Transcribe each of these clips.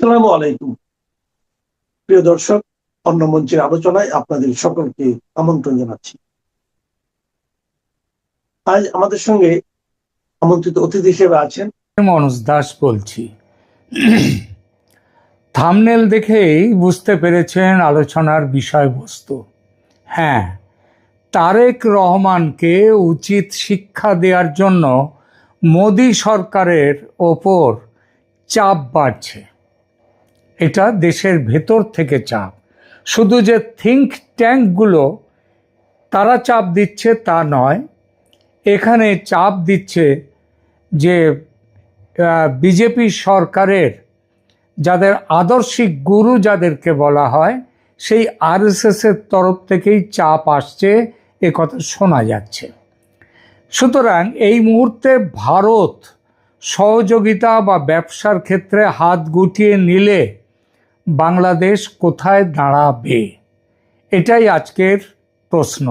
আসসালামু আলাইকুম। প্রিয় দর্শক, অন্য মঞ্চের আলোচনায় আপনাদের সকলকে আমন্ত্রণ জানাচ্ছি। আজ আমাদের সঙ্গে আমন্ত্রিত অতিথি হিসেবে আছেন মনোজ দাস বলছি। থাম্বনেল দেখেই বুঝতে পেরেছেন আলোচনার বিষয়বস্তু। হ্যাঁ, তারেক রহমানকে উচিত শিক্ষা দেওয়ার জন্য মোদি সরকারের ওপর চাপ বাড়ছে। এটা দেশের ভেতর থেকে চাপ, শুধু যে থিঙ্ক ট্যাঙ্কগুলো তারা চাপ দিচ্ছে তা নয়, এখানে চাপ দিচ্ছে যে বিজেপি সরকারের যাদের আদর্শিক গুরু যাদেরকে বলা হয়, সেই আরএসএস এর তরফ থেকেই চাপ আসছে, এ কথা শোনা যাচ্ছে। সুতরাং এই মুহূর্তে ভারত সহযোগিতা বা ব্যবসার ক্ষেত্রে হাত গুটিয়ে নিলে বাংলাদেশ কোথায় দাঁড়াবে, এটাই আজকের প্রশ্ন।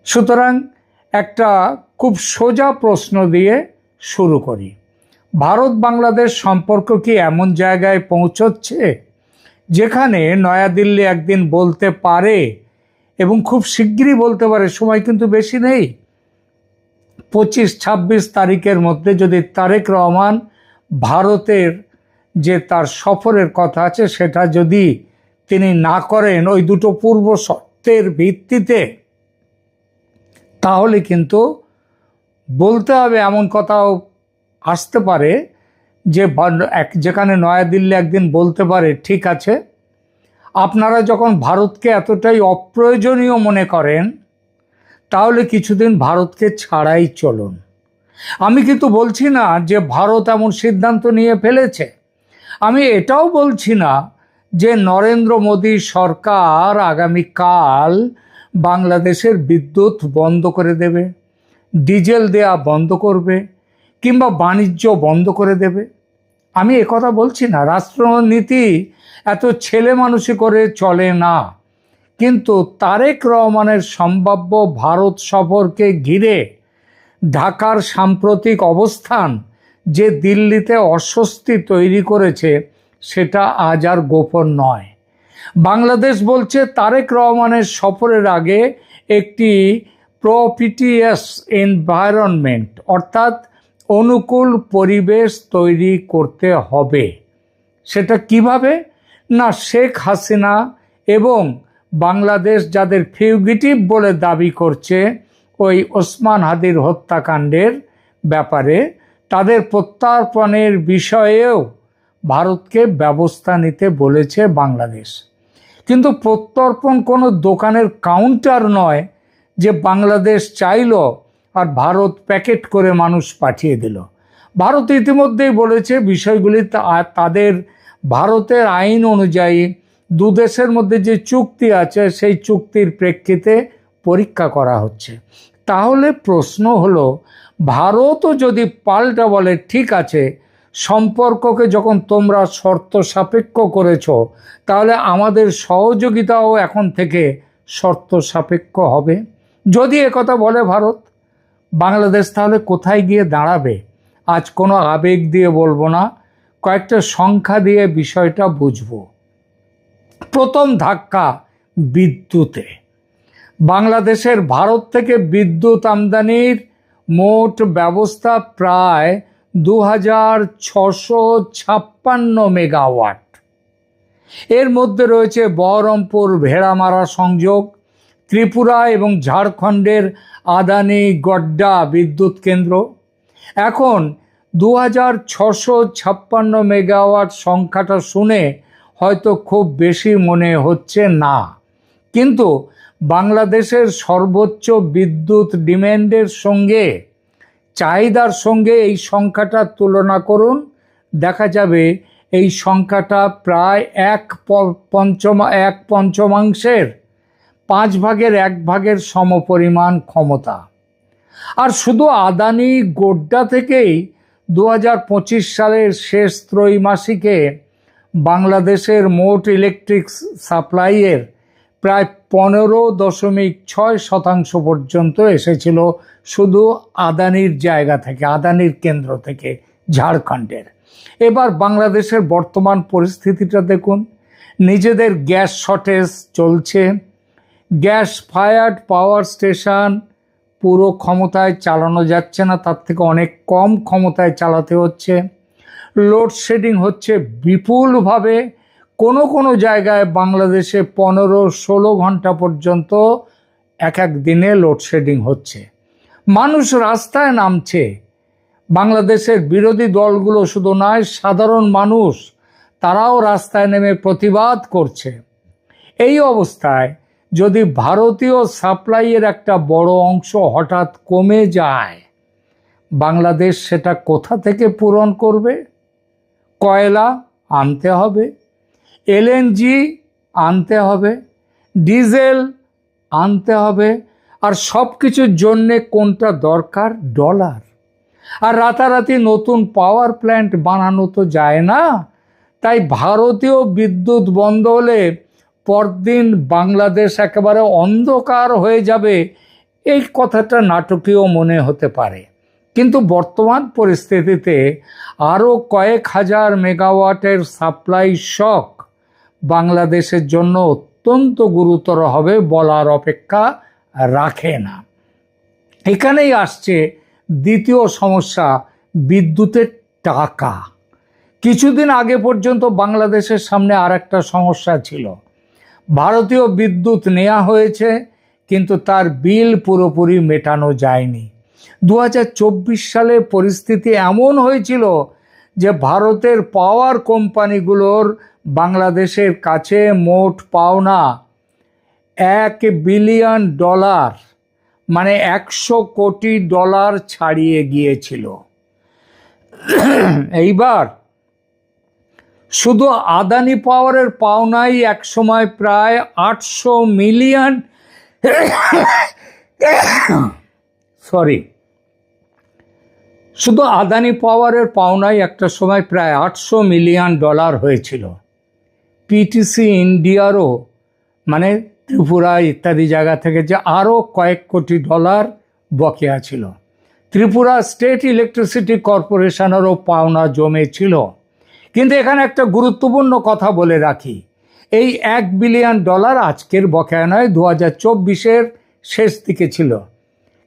সুতরাং একটা খুব সোজা প্রশ্ন দিয়ে শুরু করি। ভারত বাংলাদেশ সম্পর্ক কি এমন জায়গায় পৌঁছচ্ছে যেখানে নয়াদিল্লি একদিন বলতে পারে, এবং খুব শিগগিরই বলতে পারে, সময় কিন্তু বেশি নেই, 25-26 তারিখের মধ্যে যদি তারেক রহমান ভারতের যে তার সফরের কথা আছে সেটা যদি তিনি না করেন ওই দুটো পূর্ব শর্তের ভিত্তিতে, তাহলে কিন্তু বলতে হবে এমন কথাও আসতে পারে যে যেখানে নয়াদিল্লি একদিন বলতে পারে, ঠিক আছে, আপনারা যখন ভারতকে এতটাই অপ্রয়োজনীয় মনে করেন তাহলে কিছুদিন ভারতকে ছাড়াই চলুন। আমি কিন্তু বলছি না যে ভারত এমন সিদ্ধান্ত নিয়ে ফেলেছে। আমি এটাও বলছি না যে নরেন্দ্র মোদী সরকার আগামীকাল বাংলাদেশের বিদ্যুৎ বন্ধ করে দেবে, ডিজেল দেয়া বন্ধ করবে, কিংবা বাণিজ্য বন্ধ করে দেবে। আমি একথা বলছি না, রাষ্ট্রনীতি এত ছেলে মানুষই করে চলে না। কিন্তু তারেক রহমানের সম্ভাব্য ভারত সফরকে ঘিরে ঢাকার সাম্প্রতিক অবস্থান যে দিল্লিতে অস্বস্তি তৈরি করেছে সেটা আজ আর গোপন নয়। বাংলাদেশ বলছে তারেক রহমানের সফরের আগে একটি প্রপিটিয়াস এনভায়রনমেন্ট, অর্থাৎ অনুকূল পরিবেশ তৈরি করতে হবে। সেটা কিভাবে? না, শেখ হাসিনা এবং বাংলাদেশ যাদের ফিউগিটিভ বলে দাবি করছে ওই ওসমান হাদির হত্যাকাণ্ডের ব্যাপারে, তাদের প্রত্যর্পণের বিষয়েও ভারতকে ব্যবস্থা নিতে বলেছে বাংলাদেশ। কিন্তু প্রত্যর্পণ কোনো দোকানের কাউন্টার নয় যে বাংলাদেশ চাইল আর ভারত প্যাকেট করে মানুষ পাঠিয়ে দিল। ভারত ইতিমধ্যেই বলেছে বিষয়গুলি তাদের ভারতের আইন অনুযায়ী দু দেশের মধ্যে যে চুক্তি আছে সেই চুক্তির প্রেক্ষিতে পরীক্ষা করা হচ্ছে। তাহলে প্রশ্ন হলো, ভারতও যদি পাল্টা বলে ঠিক আছে, সম্পর্ককে যখন তোমরা শর্ত সাপেক্ষ করেছ, তাহলে আমাদের সহযোগিতাও এখন থেকে শর্ত সাপেক্ষ হবে। যদি একথা বলে ভারত, বাংলাদেশ তাহলে কোথায় গিয়ে দাঁড়াবে? আজ কোনো আবেগ দিয়ে বলবো না, কয়েকটা সংখ্যা দিয়ে বিষয়টা বুঝবো। প্রথম ধাক্কা বিদ্যুতে। বাংলাদেশের ভারত থেকে বিদ্যুৎ আমদানির মোট ব্যবস্থা প্রায় 2656 মেগাওয়াট। এর মধ্যে রয়েছে বহরমপুর ভেড়ামারা সংযোগ, ত্রিপুরা এবং ঝাড়খণ্ডের আদানি গড্ডা বিদ্যুৎ কেন্দ্র। এখন 2656 মেগাওয়াট সংখ্যাটা শুনে হয়তো খুব বেশি মনে হচ্ছে না, কিন্তু বাংলাদেশের সর্বোচ্চ বিদ্যুৎ ডিমান্ডের সঙ্গে চাহিদার সঙ্গে এই সংখ্যাটা তুলনা করুন, দেখা যাবে এই সংখ্যাটা প্রায় এক পঞ্চমাংশের 1/5 সমপরিমাণ ক্ষমতা। আর শুধু আদানি গোড্ডা থেকেই 2025 সালের শেষ ত্রৈমাসিকে বাংলাদেশের মোট ইলেকট্রিক সাপ্লাইয়ের প্রায় 15.6% পর্যন্ত এসেছিল শুধু আদানির জায়গা থেকে, আদানির কেন্দ্র থেকে, ঝাড়খণ্ডের। এবার বাংলাদেশের বর্তমান পরিস্থিতিটা দেখুন, নিজেদের গ্যাস শর্টেজ চলছে, গ্যাস ফায়ার্ড পাওয়ার স্টেশন পুরো ক্ষমতায় চালানো যাচ্ছে না, তার থেকে অনেক কম ক্ষমতায় চালাতে হচ্ছে, লোডশেডিং হচ্ছে বিপুলভাবে, কোনো কোনো জায়গায় বাংলাদেশে 15-16 ঘন্টা পর্যন্ত এক এক দিনে লোডশেডিং হচ্ছে। মানুষ রাস্তায় নামছে, বাংলাদেশের বিরোধী দলগুলো শুধু নয়, সাধারণ মানুষ তারাও রাস্তায় নেমে প্রতিবাদ করছে। এই অবস্থায় যদি ভারতীয় সাপ্লাইয়ের একটা বড় অংশ হঠাৎ কমে যায়, বাংলাদেশ সেটা কোথা থেকে পূরণ করবে? কয়লা আনতে হবে, এলএনজি আনতে হবে, ডিজেল আনতে হবে, আর সব কিছুর জন্যে কোনটা দরকার? ডলার। আর রাতারাতি নতুন পাওয়ার প্ল্যান্ট বানানো তো যায় না। তাই ভারতীয় বিদ্যুৎ বন্ধ হলে পরদিন বাংলাদেশ একেবারে অন্ধকার হয়ে যাবে, এই কথাটা নাটকীয় মনে হতে পারে, কিন্তু বর্তমান পরিস্থিতিতে আরও কয়েক হাজার মেগাওয়াটের সাপ্লাই শক বাংলাদেশের জন্য অত্যন্ত গুরুতর হবে বলার অপেক্ষা রাখে না। এখানেই আসছে দ্বিতীয় সমস্যা, বিদ্যুতের টাকা। কিছুদিন আগে পর্যন্ত বাংলাদেশের সামনে আর একটা সমস্যা ছিল, ভারতীয় বিদ্যুৎ নেওয়া হয়েছে কিন্তু তার বিল পুরোপুরি মেটানো যায়নি। 2024 সালে পরিস্থিতি এমন হয়েছিল যে ভারতের পাওয়ার কোম্পানিগুলোর বাংলাদেশের কাছে মোট পাওনা $1 বিলিয়ন, মানে 100 কোটি ডলার ছাড়িয়ে গিয়েছিল। এইবার শুধু আদানি পাওয়ারের পাওনাই একসময় প্রায় 800 মিলিয়ন শুধু আদানি পাওয়ারের পাওনাই একটা সময় প্রায় $800 মিলিয়ন হয়েছিল। পিটিসি ইন্ডিয়ারও, মানে ত্রিপুরা ইত্যাদি জায়গা থেকে যে আরও কয়েক কোটি ডলার বকেয়া ছিল। ত্রিপুরা স্টেট ইলেকট্রিসিটি কর্পোরেশনেরও পাওনা জমেছিল। কিন্তু এখানে একটা গুরুত্বপূর্ণ কথা বলে রাখি, এই $1 বিলিয়ন আজকের বকেয়া নয়, 2024-এর শেষ দিকে ছিল।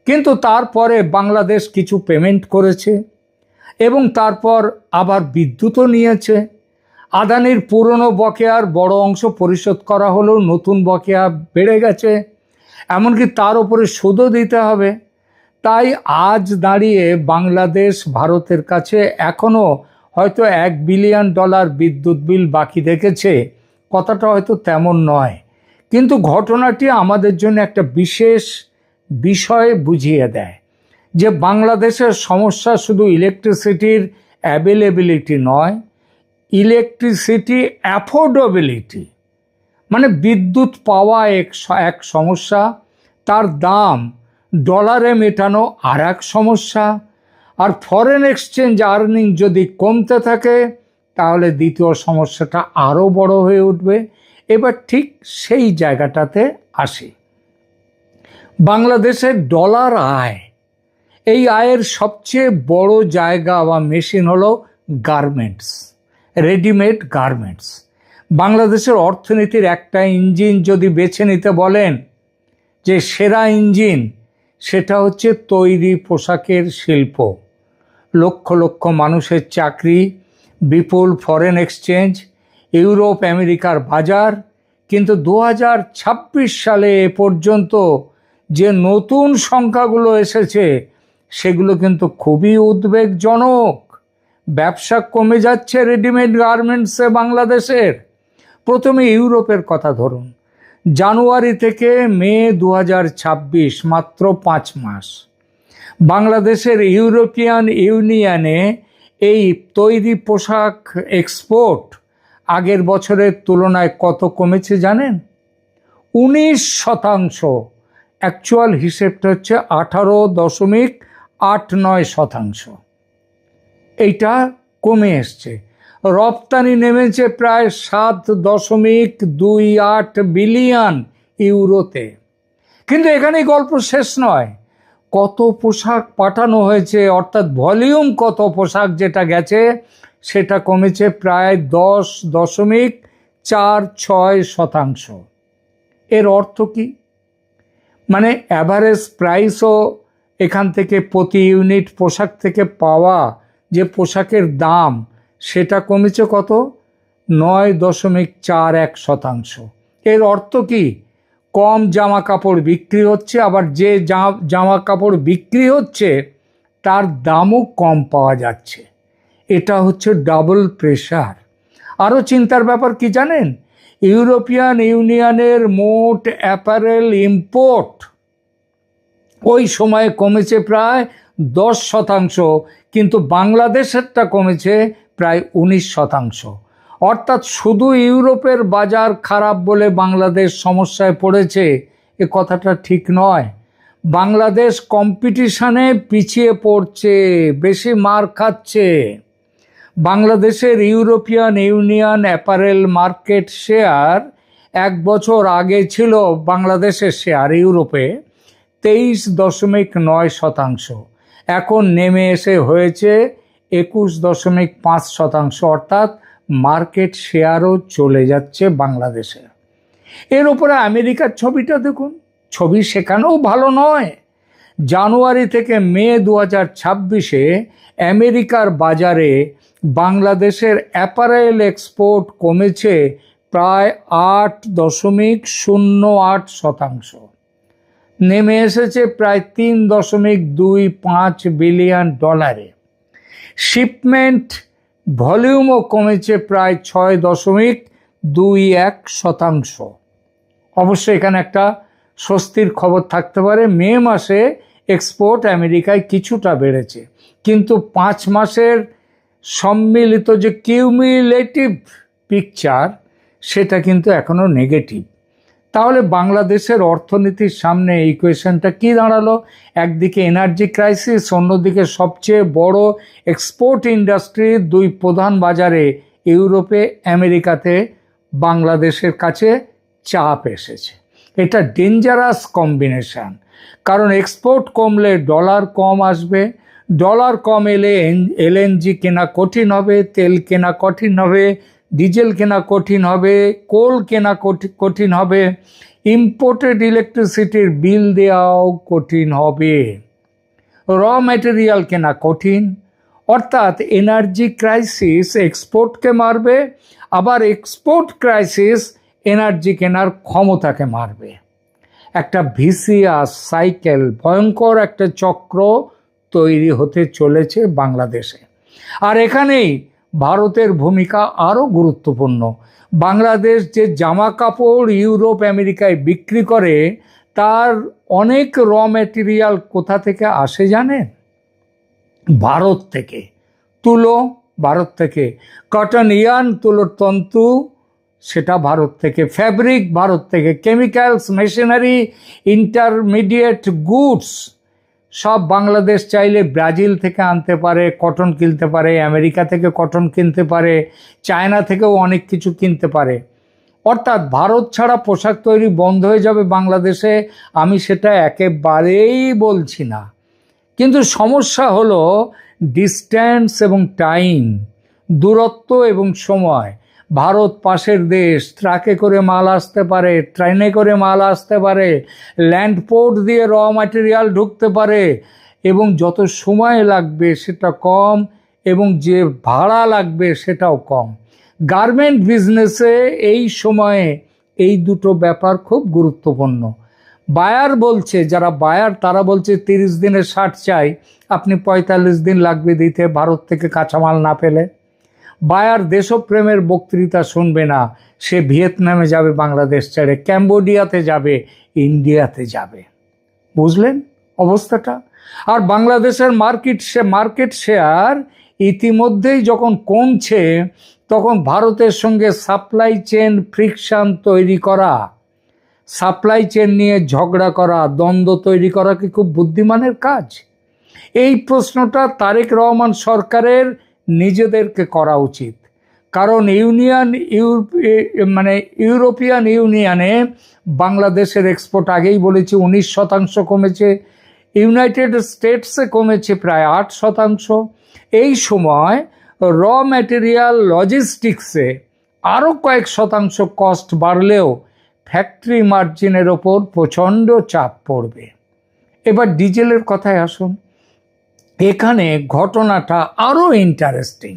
কিন্তু তারপরে বাংলাদেশ কিছু পেমেন্ট করেছে এবং তারপর আবার বিদ্যুৎও নিয়েছে। আদানির পুরনো বকেয়ার বড় অংশ পরিশোধ করা হলেও নতুন বকেয়া বেড়ে গেছে, এমনকি তার উপরে সুদও দিতে হবে। তাই আজ দাঁড়িয়ে বাংলাদেশ ভারতের কাছে এখনও হয়তো $1 বিলিয়ন বিদ্যুৎ বিল বাকি রেখেছে, কথাটা হয়তো তেমন নয়, কিন্তু ঘটনাটি আমাদের জন্য একটা বিশেষ বিষয় বুঝিয়ে দেয় যে বাংলাদেশের সমস্যা শুধু ইলেকট্রিসিটির অ্যাভেলেবিলিটি নয়, ইলেকট্রিসিটি অ্যাফোর্ডেবিলিটি, মানে বিদ্যুৎ পাওয়া এক সমস্যা, তার দাম ডলারে মেটানো আর এক সমস্যা, আর ফরেন এক্সচেঞ্জ আর্নিং যদি কমতে থাকে তাহলে দ্বিতীয় সমস্যাটা আরও বড় হয়ে উঠবে। এবার ঠিক সেই জায়গাটাতে আসি। বাংলাদেশের ডলার আয়, এই আয়ের সবচেয়ে বড় জায়গা বা মেশিন হলো গার্মেন্টস, রেডিমেড গার্মেন্টস। বাংলাদেশের অর্থনীতির একটা ইঞ্জিন যদি বেছে নিতে বলেন যে সেরা ইঞ্জিন, সেটা হচ্ছে তৈরি পোশাকের শিল্প। লক্ষ লক্ষ মানুষের চাকরি, বিপুল ফরেন এক্সচেঞ্জ, ইউরোপ আমেরিকার বাজার। কিন্তু 2026 সালে এ পর্যন্ত যে নতুন সংখ্যাগুলো এসেছে সেগুলো কিন্তু খুবই উদ্বেগজনক। ব্যবসা কমে যাচ্ছে রেডিমেড গার্মেন্টসে বাংলাদেশের। প্রথমে ইউরোপের কথা ধরুন, জানুয়ারি থেকে মে 2026, মাত্র 5 মাস, বাংলাদেশের ইউরোপিয়ান ইউনিয়নে এই তৈরি পোশাক এক্সপোর্ট আগের বছরের তুলনায় কত কমেছে জানেন? 19%। অ্যাকচুয়াল হিসেবটা হচ্ছে 18.89%। এইটা কমে এসছে। রপ্তানি নেমেছে প্রায় 7.28 বিলিয়ন ইউরোতে। কিন্তু এখানেই গল্প শেষ নয়, কত পোশাক পাঠানো হয়েছে, অর্থাৎ ভলিউম কত পোশাক যেটা গেছে সেটা কমেছে প্রায় 10.46%। এর অর্থ কি? মানে অ্যাভারেজ প্রাইসও এখান থেকে প্রতি ইউনিট পোশাক থেকে পাওয়া যে পোশাকের দাম সেটা কমেছে কত? 9.41%। এর অর্থ কি? কম জামা কাপড় বিক্রি হচ্ছে, আবার যে জামা কাপড় বিক্রি হচ্ছে তার দামও কম পাওয়া যাচ্ছে। এটা হচ্ছে ডাবল প্রেশার। আরও চিন্তার ব্যাপার কি জানেন? ইউরোপিয়ান ইউনিয়নের মোট অ্যাপারেল ইম্পোর্ট ওই সময়ে কমেছে প্রায় 10%, কিন্তু বাংলাদেশেরটা কমেছে প্রায় 19%। অর্থাৎ শুধু ইউরোপের বাজার খারাপ বলে বাংলাদেশ সমস্যায় পড়েছে, এ কথাটা ঠিক নয়। বাংলাদেশ কম্পিটিশনে পিছিয়ে পড়ছে, বেশি মার খাচ্ছে। বাংলাদেশের European union apparel market share 1 বছর আগে ছিল, বাংলাদেশের শেয়ার ইউরোপে 23.9%, এখন নেমে এসে হয়েছে 21.5%। অর্থাৎ মার্কেট শেয়ারও চলে যাচ্ছে বাংলাদেশে। এর উপরে আমেরিকার ছবিটা দেখুন, ছবি সেখানেও ভালো নয়। জানুয়ারি থেকে মে 2026-এ আমেরিকার বাজারে বাংলাদেশের অ্যাপারেল এক্সপোর্ট কমেছে প্রায় 8.08%, নেমে এসেছে প্রায় $3.25 বিলিয়ন। শিপমেন্ট ভলিউমও কমেছে প্রায় 6.21%। অবশ্য এখানে একটা স্বস্তির খবর থাকতে পারে, মে মাসে এক্সপোর্ট আমেরিকায় কিছুটা বেড়েছে, কিন্তু 5 মাসের সম্মিলিত যে কিউমুলেটিভ পিকচার সেটা কিন্তু এখনো নেগেটিভ। তাহলে বাংলাদেশের অর্থনীতির সামনে ইকুয়েশনটা কি দাঁড়ালো? একদিকে এনার্জি ক্রাইসিস, অন্যদিকে সবচেয়ে বড় এক্সপোর্ট ইন্ডাস্ট্রির 2 প্রধান বাজারে ইউরোপে আমেরিকাতে বাংলাদেশের কাছে চাপ এসেছে। এটা ডেঞ্জারাস কম্বিনেশন, কারণ এক্সপোর্ট কমলে ডলার কম আসবে, ডলার কম এলে এলএনজি কেনা কঠিন হবে, তেল কেনা কঠিন হবে, ডিজেল কেনা কঠিন হবে, কোল কেনা কঠিন হবে, ইম্পোর্টেড ইলেকট্রিসিটির বিল দেওয়াও কঠিন হবে, র ম্যাটেরিয়াল কেনা কঠিন। অর্থাৎ এনার্জি ক্রাইসিস এক্সপোর্টকে মারবে, আবার এক্সপোর্ট ক্রাইসিস এনার্জি কেনার ক্ষমতাকে মারবে। একটা ভিসিয়াস সাইকেল, ভয়ঙ্কর একটা চক্র তৈরি হতে চলেছে বাংলাদেশে। আর এখানেই ভারতের ভূমিকা আরও গুরুত্বপূর্ণ। বাংলাদেশ যে জামা কাপড় ইউরোপ আমেরিকায় বিক্রি করে তার অনেক র ম্যাটেরিয়াল কোথা থেকে আসে জানেন? ভারত থেকে। তুলো ভারত থেকে, কটন ইয়ার্ন তুলোর তন্তু সেটা ভারত থেকে, ফ্যাব্রিক ভারত থেকে, কেমিক্যালস, মেশিনারি, ইন্টারমিডিয়েট গুডস সব বাংলাদেশ চাইলে ব্রাজিল থেকে আনতে পারে, কটন কিনতে পারে, আমেরিকা থেকে কটন কিনতে পারে, চায়না থেকেও অনেক কিছু কিনতে পারে। অর্থাৎ ভারত ছাড়া পোশাক তৈরি বন্ধ হয়ে যাবে বাংলাদেশে, আমি সেটা একেবারেই বলছি না। কিন্তু সমস্যা হলো ডিস্ট্যান্স এবং টাইম, দূরত্ব এবং সময়। ভারত পাশের দেশ, ট্রাকে করে মাল আসতে পারে, ট্রেনে করে মাল আসতে পারে, ল্যান্ড পোর্ট দিয়ে র ম্যাটেরিয়াল ঢুকতে পারে, এবং যত সময় লাগবে সেটা কম এবং যে ভাড়া লাগবে সেটাও কম। গার্মেন্ট বিজনেসে এই সময়ে এই দুটো ব্যাপার খুব গুরুত্বপূর্ণ। বায়ার বলছে, যারা বায়ার তারা বলছে 30 দিনের শার্ট চাই, আপনি 45 দিন লাগবে দিতে ভারত থেকে কাঁচামাল না পেলে। বায়ার দেশপ্রেমের বক্তৃতা শুনবে না, সে ভিয়েতনামে যাবে বাংলাদেশ ছেড়ে, ক্যাম্বোডিয়াতে যাবে, ইন্ডিয়াতে যাবে। বুঝলেন অবস্থাটা? আর বাংলাদেশের মার্কেট শেয়ার ইতিমধ্যেই যখন কমছে, তখন ভারতের সঙ্গে সাপ্লাই চেন ফ্রিকশন তৈরি করা, সাপ্লাই চেন নিয়ে ঝগড়া করা, দ্বন্দ্ব তৈরি করা কি খুব বুদ্ধিমানের কাজ? এই প্রশ্নটা তারেক রহমান সরকারের নিজেদেরকে করা উচিত। কারণ ইউরোপিয়ান ইউনিয়নে বাংলাদেশের এক্সপোর্ট আগেই বলেছি 19% কমেছে, ইউনাইটেড স্টেটসে কমেছে প্রায় 8%। এই সময় র ম্যাটেরিয়াল লজিস্টিক্সে আরও কয়েক শতাংশ কস্ট বাড়লেও ফ্যাক্টরি মার্জিনের ওপর প্রচণ্ড চাপ পড়বে। এবার ডিজেলের কথায় আসুন। এখানে ঘটনাটা আরও ইন্টারেস্টিং।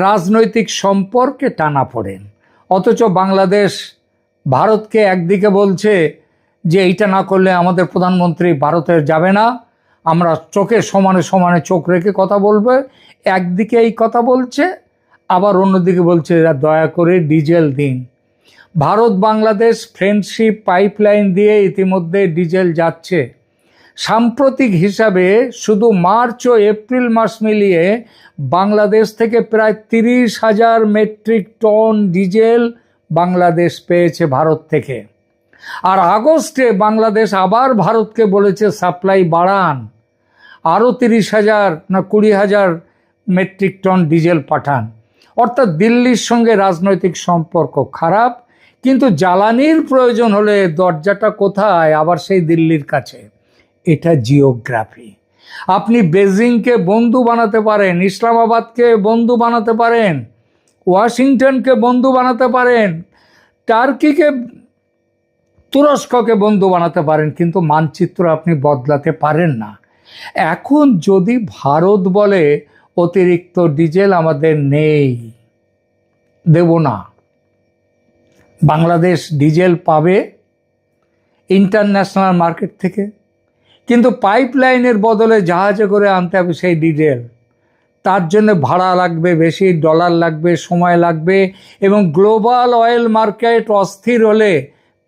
রাজনৈতিক সম্পর্কে টানাপোড়েন, অথচ বাংলাদেশ ভারতকে একদিকে বলছে যে এইটা না করলে আমাদের প্রধানমন্ত্রী ভারতে যাবে না, আমরা চোখে সমানে সমানে চোখ রেখে কথা বলবে। একদিকে এই কথা বলছে, আবার অন্যদিকে বলছে দয়া করে ডিজেল দিন। ভারত বাংলাদেশ ফ্রেন্ডশিপ পাইপলাইন দিয়ে ইতিমধ্যে ডিজেল যাচ্ছে। সাম্প্রতিক হিসাবে শুধু মার্চ ও এপ্রিল মাস মিলিয়ে বাংলাদেশ থেকে প্রায় 30,000 মেট্রিক টন ডিজেল বাংলাদেশ পেয়েছে ভারত থেকে। আর আগস্টে বাংলাদেশ আবার ভারতকে বলেছে সাপ্লাই বাড়ান, আরও 30,000 না 20,000 মেট্রিক টন ডিজেল পাঠান। অর্থাৎ দিল্লির সঙ্গে রাজনৈতিক সম্পর্ক খারাপ, কিন্তু জ্বালানির প্রয়োজন হলে দরজাটা কোথায়? আবার সেই দিল্লির কাছে। এটা জিওগ্রাফি। আপনি বেজিংকে বন্ধু বানাতে পারেন, ইসলামাবাদকে বন্ধু বানাতে পারেন, ওয়াশিংটনকে বন্ধু বানাতে পারেন, টার্কিকে, তুরস্ককে বন্ধু বানাতে পারেন, কিন্তু মানচিত্র আপনি বদলাতে পারেন না। এখন যদি ভারত বলে অতিরিক্ত ডিজেল আমাদের নেই, দেব না, বাংলাদেশ ডিজেল পাবে ইন্টারন্যাশনাল মার্কেট থেকে, কিন্তু পাইপলাইনের বদলে জাহাজে করে আনতে হবে সেই ডিজেল। তার জন্য ভাড়া লাগবে বেশি, ডলার লাগবে, সময় লাগবে, এবং গ্লোবাল অয়েল মার্কেট অস্থির হলে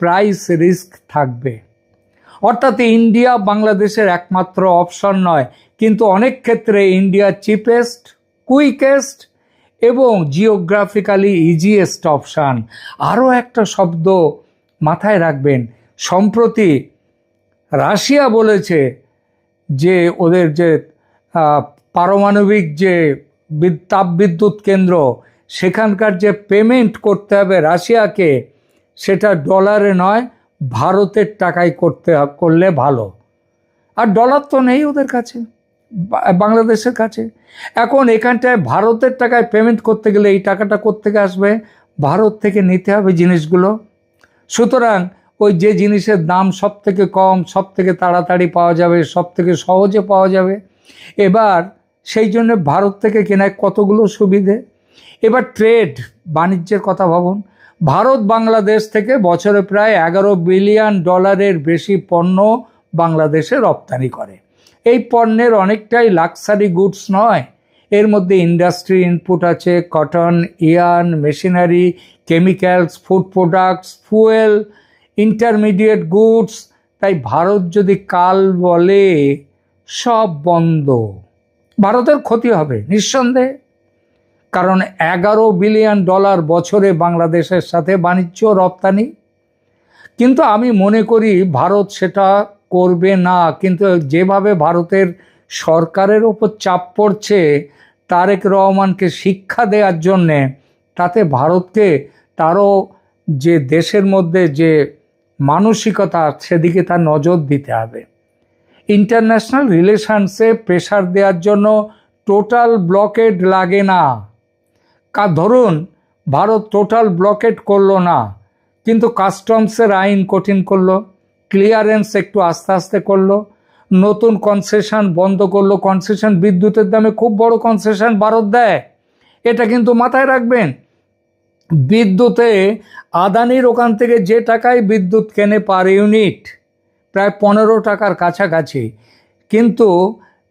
প্রাইস রিস্ক থাকবে। অর্থাৎ ইন্ডিয়া বাংলাদেশের একমাত্র অপশন নয়, কিন্তু অনেক ক্ষেত্রে ইন্ডিয়া চিপেস্ট, কুইকেস্ট এবং জিওগ্রাফিক্যালি ইজিয়েস্ট অপশান। আরও একটা শব্দ মাথায় রাখবেন, সম্প্রতি রাশিয়া বলেছে যে ওদের যে পারমাণবিক যে তাপবিদ্যুৎ কেন্দ্র, সেখানকার যে পেমেন্ট করতে হবে রাশিয়াকে, সেটা ডলারে নয় ভারতের টাকায় করলে ভালো। আর ডলার তো নেই ওদের কাছে, বাংলাদেশের কাছে। এখন এখানটায় ভারতের টাকায় পেমেন্ট করতে গেলে এই টাকাটা কোত্থেকে আসবে? ভারত থেকে নিতে হবে জিনিসগুলো। সুতরাং ওই যে জিনিসের দাম সব থেকে কম, সব থেকে তাড়াতাড়ি পাওয়া যাবে, সব থেকে সহজে পাওয়া যাবে, এবার সেই জন্য ভারত থেকে কেনায় কতগুলো সুবিধে। এবার ট্রেড, বাণিজ্যের কথা ভাবুন। ভারত বাংলাদেশ থেকে বছরে প্রায় 11 বিলিয়ন ডলারের বেশি পণ্য বাংলাদেশে রপ্তানি করে। এই পণ্যের অনেকটাই লাক্সারি গুডস নয়, এর মধ্যে ইন্ডাস্ট্রি ইনপুট আছে, cotton, yarn, machinery, chemicals, food products, fuel, intermediate goods. তাই ভারত যদি কাল বলে সব বন্ধ, ভারতের ক্ষতি হবে নিঃসন্দেহে, কারণ 11 বিলিয়ন ডলার বছরে বাংলাদেশের সাথে বাণিজ্য রপ্তানি। কিন্তু আমি মনে করি ভারত সেটা করবে না। কিন্তু যেভাবে ভারতের সরকারের ওপর চাপ পড়ছে তারেক রহমানকে শিক্ষা দেওয়ার জন্যে, তাতে ভারতকে তারও যে দেশের মধ্যে যে মানসিকতা, সেদিকে তার নজর দিতে হবে। ইন্টারন্যাশনাল রিলেশনসে প্রেশার দেওয়ার জন্য টোটাল ব্লকেড লাগে না। ধরুন ভারত টোটাল ব্লকেড করলো না, কিন্তু কাস্টমসের আইন কঠিন করলো, ক্লিয়ারেন্স একটু আস্তে আস্তে করলো, নতুন কনসেশন বন্ধ করলো। কনসেশন বিদ্যুতের দামে খুব বড় কনসেশন ভারত দেয়, এটা কিন্তু মাথায় রাখবেন। বিদ্যুতে আদানির ওখান থেকে যে টাকায় বিদ্যুৎ কেনে পার ইউনিট, প্রায় 15 টাকার কাছাকাছি, কিন্তু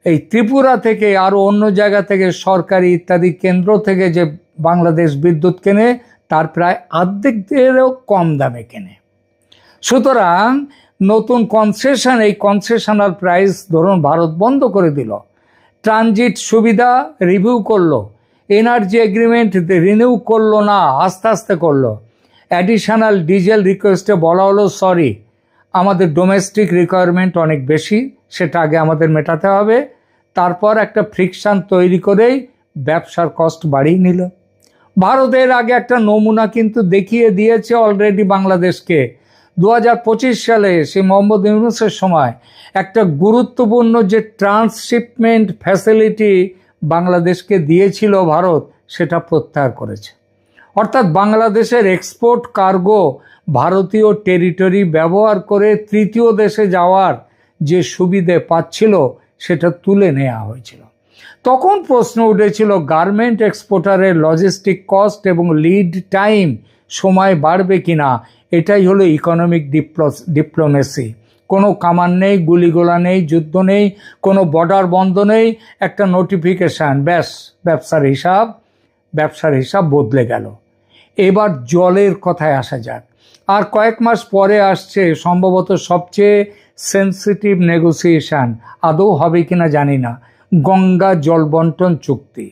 এই ত্রিপুরা থেকে আরও অন্য জায়গা থেকে সরকারি ইত্যাদি কেন্দ্র থেকে যে বাংলাদেশ বিদ্যুৎ কেনে তার প্রায় অর্ধেকেরও কম দামে কেনে। সুতরাং নতুন কনসেশন, এই কনসেশনাল প্রাইস ধরুন ভারত বন্ধ করে দিল, ট্রানজিট সুবিধা রিভিউ করলো, এনার্জি এগ্রিমেন্ট রিনিউ করলো না, আস্তে আস্তে করলো। অ্যাডিশনাল ডিজেল রিকোয়েস্টে বলা হলো সরি, আমাদের ডোমেস্টিক রিকোয়ারমেন্ট অনেক বেশি, সেটা আগে আমাদের মেটাতে হবে। তারপর একটা ফ্রিকশন তৈরি করেই ব্যবসার কস্ট বাড়িয়ে নিল। ভারতের আগে একটা নমুনা কিন্তু দেখিয়ে দিয়েছে অলরেডি বাংলাদেশকে। 2025 সালে সেই মোহাম্মদ ইউনূসের সময় একটা গুরুত্বপূর্ণ যে ট্রান্সশিপমেন্ট ফ্যাসিলিটি বাংলাদেশকে দিয়েছিল ভারত সেটা প্রত্যাহার করেছে। অর্থাৎ বাংলাদেশের এক্সপোর্ট কার্গো ভারতীয় টেরিটরি ব্যবহার করে তৃতীয় দেশে যাওয়ার যে সুবিধে পাচ্ছিল সেটা তুলে নেওয়া হয়েছিল। তখন প্রশ্ন উঠেছিল গার্মেন্ট এক্সপোর্টারের লজিস্টিক কস্ট এবং লিড টাইম সময় বাড়বে কিনা। এটাই হলো ইকোনমিক ডিপ্লোমেসি। কোনো কামান নেই, গুলিগোলা নেই, যুদ্ধ নেই, কোনো বর্ডার বন্ধ নেই, একটা নোটিফিকেশান, ব্যাস ব্যবসার হিসাব বদলে গেল। এবার জলের কথায় আসা যাক। আর কয়েক মাস পরে আসছে সম্ভবত সবচেয়ে সেন্সিটিভ নেগোসিয়েশন, আদৌ হবে কিনা জানি না, গঙ্গা জল বন্টন চুক্তি।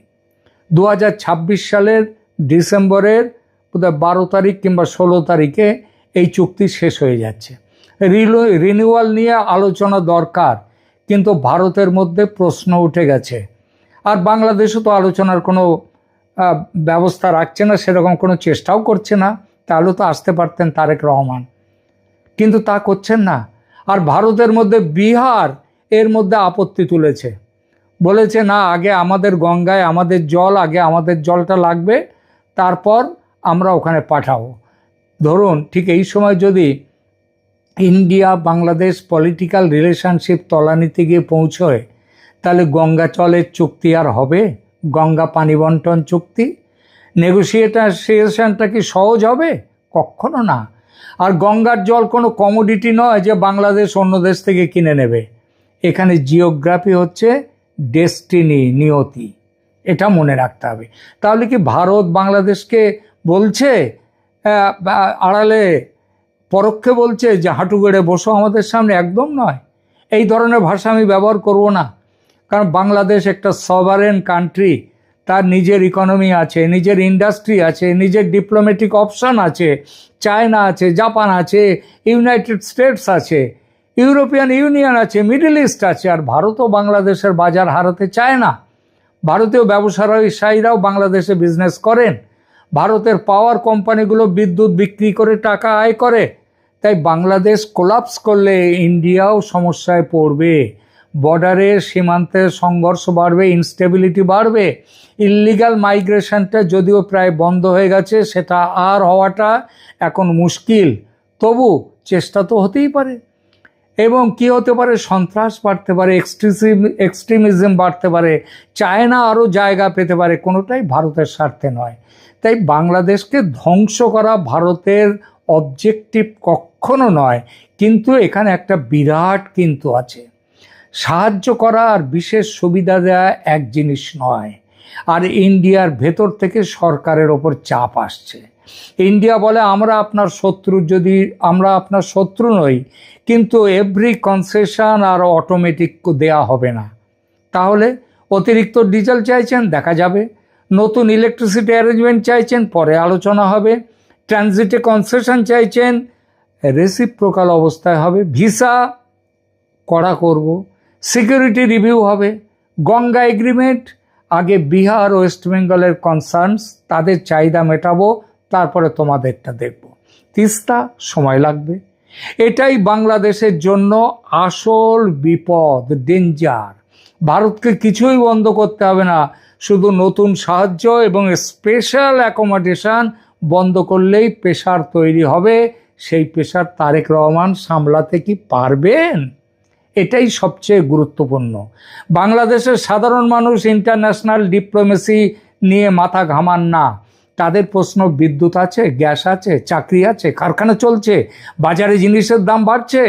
2026 সালের ডিসেম্বরের বোধহয় 12 তারিখ কিংবা 16 তারিখে এই চুক্তি শেষ হয়ে যাচ্ছে। রিনিউয়াল নিয়ে আলোচনা দরকার, কিন্তু ভারতের মধ্যে প্রশ্ন উঠে গেছে। আর বাংলাদেশও তো আলোচনার কোনো ব্যবস্থা রাখছে না, সেরকম কোনো চেষ্টাও করছে না। তাহলে তো আসতে পারতেন তারেক রহমান, কিন্তু তা করছেন না। আর ভারতের মধ্যে বিহার এর মধ্যে আপত্তি তুলেছে, বলেছে না, আগে আমাদের গঙ্গায় আমাদের জল, আগে আমাদের জলটা লাগবে, তারপর আমরা ওখানে পাঠাবো। ধরুন ঠিক এই সময় যদি ইন্ডিয়া বাংলাদেশ পলিটিক্যাল রিলেশনশিপ তলানিতে গিয়ে পৌঁছয়, তাহলে গঙ্গা জলের চুক্তি আর হবে? গঙ্গা পানি বন্টন চুক্তি নেগোসিয়েশনটা কি সহজ হবে? কখনো না। আর গঙ্গার জল কোনো কমোডিটি নয় যে বাংলাদেশ অন্য দেশ থেকে কিনে নেবে। এখানে জিওগ্রাফি হচ্ছে ডেস্টিনি, নিয়তি, এটা মনে রাখতে হবে। তাহলে কি ভারত বাংলাদেশকে বলছে আড়ালে পরোক্ষে বলছে যে হাঁটু গেড়ে বসো আমাদের সামনে? একদম নয়। এই ধরনের ভাষা আমি ব্যবহার করব না, কারণ বাংলাদেশ একটা সভারেন কান্ট্রি, তার নিজের ইকোনমি আছে, নিজের ইন্ডাস্ট্রি আছে, নিজের ডিপ্লোম্যাটিক অপশন আছে, চায়না আছে, জাপান আছে, ইউনাইটেড স্টেটস আছে, ইউরোপিয়ান ইউনিয়ন আছে, মিডল ইস্ট আছে। আর ভারতও বাংলাদেশের বাজার হারাতে চায় না। ভারতীয় ব্যবসায়ীরাও বাংলাদেশে বিজনেস করেন, ভারতের পাওয়ার কোম্পানিগুলো বিদ্যুৎ বিক্রি করে টাকা আয় করে। তাই বাংলাদেশ কোলাপস করলে ইন্ডিয়াও সমস্যায় পড়বে, বর্ডারে সীমান্তে সংঘর্ষ বাড়বে, ইনস্টেবিলিটি বাড়বে। ইল্লিগাল মাইগ্রেশনটা যদিও প্রায় বন্ধ হয়ে গেছে, সেটা আর হওয়াটা এখন মুশকিল, তবু চেষ্টা তো হতেই পারে। এবং কি হতে পারে, সন্ত্রাস বাড়তে পারে, এক্সট্রিমিজম বাড়তে পারে, চায়না আরও জায়গা পেতে পারে। কোনোটাই ভারতের স্বার্থে নয়। তাই বাংলাদেশকে ধ্বংস করা ভারতের অবজেক্টিভ কখনো নয়। কিন্তু এখানে একটা বিরাট কিন্তু আছে, সাহায্য করা আর বিশেষ সুবিধা দেওয়া এক জিনিস নয়। আর ইন্ডিয়ার ভেতর থেকে সরকারের ওপর চাপ আসছে। ইন্ডিয়া বলে আমরা আপনার শত্রু, যদি আমরা আপনার শত্রু নই, কিন্তু এভরি কনসেশন আর অটোমেটিক দেয়া হবে না। তাহলে অতিরিক্ত ডিজেল চাইছেন, দেখা যাবে। নতুন ইলেকট্রিসিটি অ্যারেঞ্জমেন্ট চাইছেন, পরে আলোচনা হবে। ট্রানজিটে কনসেশন চাইছেন, রেসিপ্রোকাল অবস্থায় হবে। ভিসা কড়া করব, সিকিউরিটি রিভিউ হবে। গঙ্গা এগ্রিমেন্ট, আগে বিহার ওয়েস্ট বেঙ্গলের কনসার্নস, তাদের চাহিদা মেটাবো, তারপরে তোমাদেরটা দেখব। তিস্তা সময় লাগবে। এটাই বাংলাদেশের জন্য আসল বিপদ, ডেঞ্জার। ভারতকে কিছুই বন্ধ করতে হবে না, শুধু নতুন সাহায্য এবং স্পেশাল অ্যাকোমোডেশন বন্ধ করলেই প্রেশার তৈরি হবে। সেই প্রেশার তারেক রহমান সামলাতে কি পারবেন? এটাই সবচেয়ে গুরুত্বপূর্ণ। বাংলাদেশের সাধারণ মানুষ ইন্টারন্যাশনাল ডিপ্লোমেসি নিয়ে মাথা ঘামান না। তাদের প্রশ্ন, বিদ্যুৎ আছে, গ্যাস আছে, চাকরি আছে, কারখানা চলছে, বাজারে জিনিসের দাম বাড়ছে।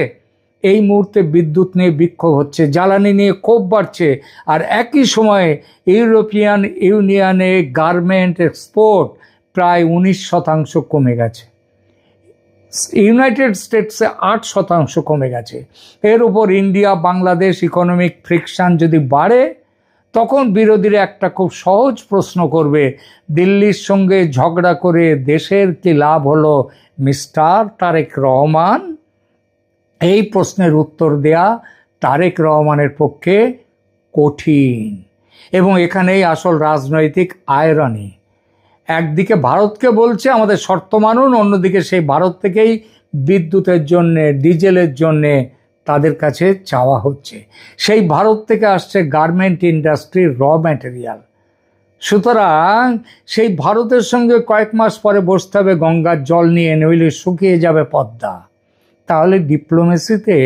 এই মুহূর্তে বিদ্যুৎ নিয়ে বিক্ষোভ হচ্ছে, জ্বালানি নিয়ে ক্ষোভ বাড়ছে। আর একই সময়ে ইউরোপিয়ান ইউনিয়নে গার্মেন্ট এক্সপোর্ট প্রায় 19% কমে গেছে, ইউনাইটেড স্টেটসে 8% কমে গেছে। এর উপর ইন্ডিয়া বাংলাদেশ ইকোনমিক ফ্রিকশন যদি বাড়ে, তখন বিরোধীরা একটা খুব সহজ প্রশ্ন করবে, দিল্লির সঙ্গে ঝগড়া করে দেশের কি লাভ হলো মিস্টার তারেক রহমান? এই প্রশ্নের উত্তর দেয়া তারেক রহমানের পক্ষে কঠিন। এবং এখানেই আসল রাজনৈতিক আয়রনি। একদিকে ভারতকে বলছে আমাদের শর্ত মানুন, অন্যদিকে সেই ভারত থেকেই বিদ্যুতের জন্যে, ডিজেলের জন্যে তাদের কাছে চাওয়া হচ্ছে। সেই ভারত থেকে আসছে গার্মেন্ট ইন্ডাস্ট্রির র ম্যাটেরিয়াল। সুতরাং সেই ভারতের সঙ্গে কয়েক মাস পরে বসতে হবে গঙ্গার জল নিয়ে, নইলে শুকিয়ে যাবে পদ্মা। তাহলে ডিপ্লোমেসিতে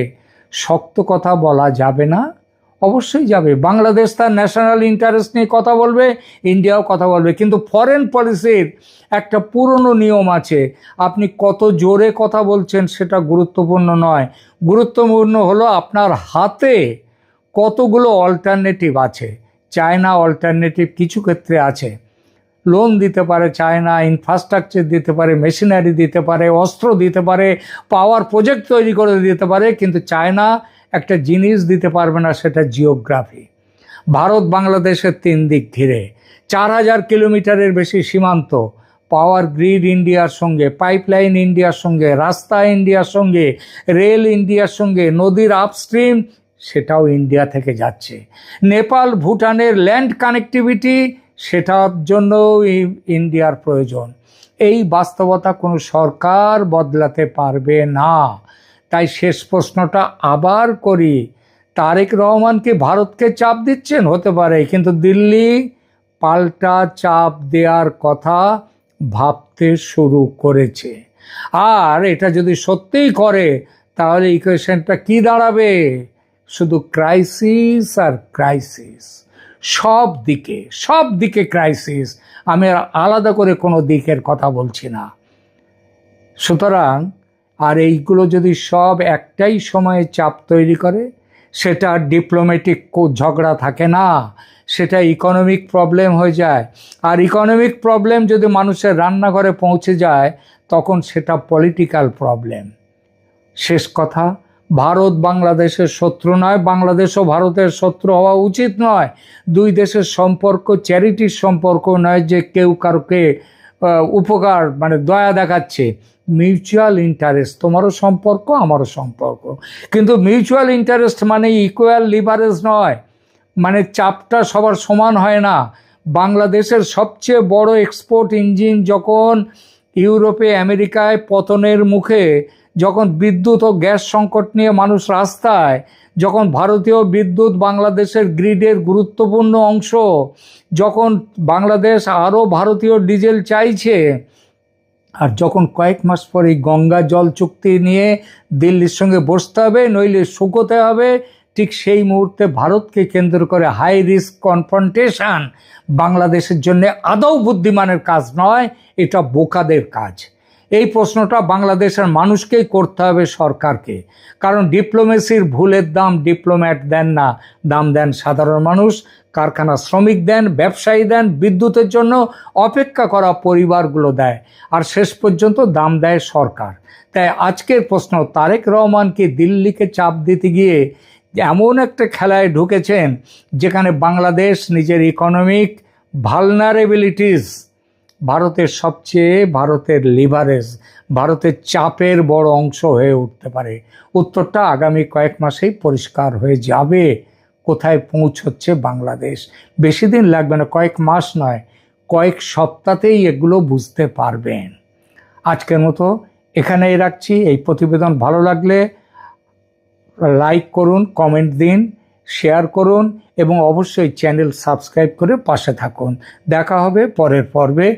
শক্ত কথা বলা যাবে না? অবশ্যই যাবে। বাংলাদেশ তার ন্যাশনাল ইন্টারেস্ট নিয়ে কথা বলবে, ইন্ডিয়াও কথা বলবে, কিন্তু ফরেন পলিসির একটা পুরনো নিয়ম আছে। আপনি কত জোরে কথা বলছেন সেটা গুরুত্বপূর্ণ নয়, গুরুত্বপূর্ণ হলো আপনার হাতে কতগুলো অল্টারনেটিভ আছে। চায়না অল্টারনেটিভ কিছু ক্ষেত্রে আছে, লোন দিতে পারে চায়না, ইনফ্রাস্ট্রাকচার দিতে পারে, মেশিনারি দিতে পারে, অস্ত্র দিতে পারে, পাওয়ার প্রজেক্ট তৈরি করে দিতে পারে, কিন্তু চায়না একটা জিনিস দিতে পারবে না, সেটা জিওগ্রাফি। ভারত বাংলাদেশের 3 দিক ঘিরে, 4000 কিলোমিটারের বেশি সীমান্ত, পাওয়ার গ্রিড ইন্ডিয়ার সঙ্গে, পাইপলাইন ইন্ডিয়ার সঙ্গে, রাস্তা ইন্ডিয়ার সঙ্গে, রেল ইন্ডিয়ার সঙ্গে, নদীর আপস্ট্রিম সেটাও ইন্ডিয়া থেকে যাচ্ছে। নেপাল ভুটানের ল্যান্ড কানেক্টিভিটি, সেটার জন্য ইন্ডিয়ার প্রয়োজন। এই বাস্তবতা কোনো সরকার বদলাতে পারবে না। তাই শেষ প্রশ্নটা আবার করি, তারেক রহমান কি ভারতকে চাপ দিচ্ছেন? হতে পারে, কিন্তু দিল্লি পাল্টা চাপ দেওয়ার কথা ভাবতে শুরু করেছে। আর এটা যদি সত্যিই করে, তাহলে ইকুয়েশনটা কি দাঁড়াবে? শুধু ক্রাইসিস আর ক্রাইসিস, সব দিকে ক্রাইসিস। আমি আলাদা করে কোনো দিকের কথা বলছি না। সুতরাং আর এইগুলো যদি সব একটাই সময়ে চাপ তৈরি করে, সেটা ডিপ্লোম্যাটিক ঝগড়া থাকে না, সেটা ইকোনমিক প্রবলেম হয়ে যায়। আর ইকোনমিক প্রবলেম যদি মানুষের রান্নাঘরে পৌঁছে যায়, তখন সেটা পলিটিক্যাল প্রবলেম। শেষ কথা, ভারত বাংলাদেশের শত্রু নয়, বাংলাদেশও ভারতের শত্রু হওয়া উচিত নয়। দুই দেশের সম্পর্ক চ্যারিটির সম্পর্ক নয় যে কেউ কারোকে উপকার মানে দয়া দেখাচ্ছে। মিউচুয়াল ইন্টারেস্ট, তোমারও সম্পর্ক আমারও সম্পর্ক, কিন্তু মিউচুয়াল ইন্টারেস্ট মানে ইকুয়াল লিভারেজ নয়, মানে চাপটা সবার সমান হয় না। বাংলাদেশের সবচেয়ে বড় এক্সপোর্ট ইঞ্জিন যখন ইউরোপে আমেরিকায় পতনের মুখে, যখন বিদ্যুৎ ও গ্যাস সংকট নিয়ে মানুষ রাস্তায়, যখন ভারতীয় বিদ্যুৎ বাংলাদেশের গ্রিডের গুরুত্বপূর্ণ অংশ, যখন বাংলাদেশ আরও ভারতীয় ডিজেল চাইছে, আর যখন কয়েক মাস পরে গঙ্গা জল চুক্তি নিয়ে দিল্লির সঙ্গে বসতে হবে, নইলে শুকোতে হবে, ঠিক সেই মুহূর্তে ভারতকে কেন্দ্র করে হাই রিস্ক কনফ্রন্টেশন বাংলাদেশের জন্য আদৌ বুদ্ধিমানের কাজ নয়, এটা বোকাদের কাজ। এই প্রশ্নটা বাংলাদেশের মানুষকেই করতে হবে, সরকারকে। কারণ ডিপ্লোমেসির ভুলের দাম ডিপ্লোম্যাট দেন না, দাম দেন সাধারণ মানুষ, কারখানা শ্রমিক দেন, ব্যবসায়ী দেন, বিদ্যুতের জন্য অপেক্ষা করা পরিবারগুলো দেয়, আর শেষ পর্যন্ত দাম দেয় সরকার। তাই আজকের প্রশ্ন, তারেক রহমান কি দিল্লিকে চাপ দিতে গিয়ে এমন একটা খেলায় ঢুকেছেন যেখানে বাংলাদেশ নিজের ইকোনমিক ভালনারেবিলিটিস, ভারতের লিভারেজ, ভারতের চাপের বড় অংশ হয়ে উঠতে পারে? উত্তরটা আগামী কয়েক মাসেই পরিষ্কার হয়ে যাবে, কোথায় পৌঁছচ্ছে বাংলাদেশ। বেশি দিন লাগবে না, কয়েক মাস নয়, কয়েক সপ্তাহতেই এগুলো বুঝতে পারবেন। আজকের মতো এখানেই রাখছি। এই প্রতিবেদন ভালো লাগলে লাইক করুন, কমেন্ট দিন, শেয়ার করুন এবং অবশ্যই চ্যানেল সাবস্ক্রাইব করে পাশে থাকুন। দেখা হবে পরের পর্বে।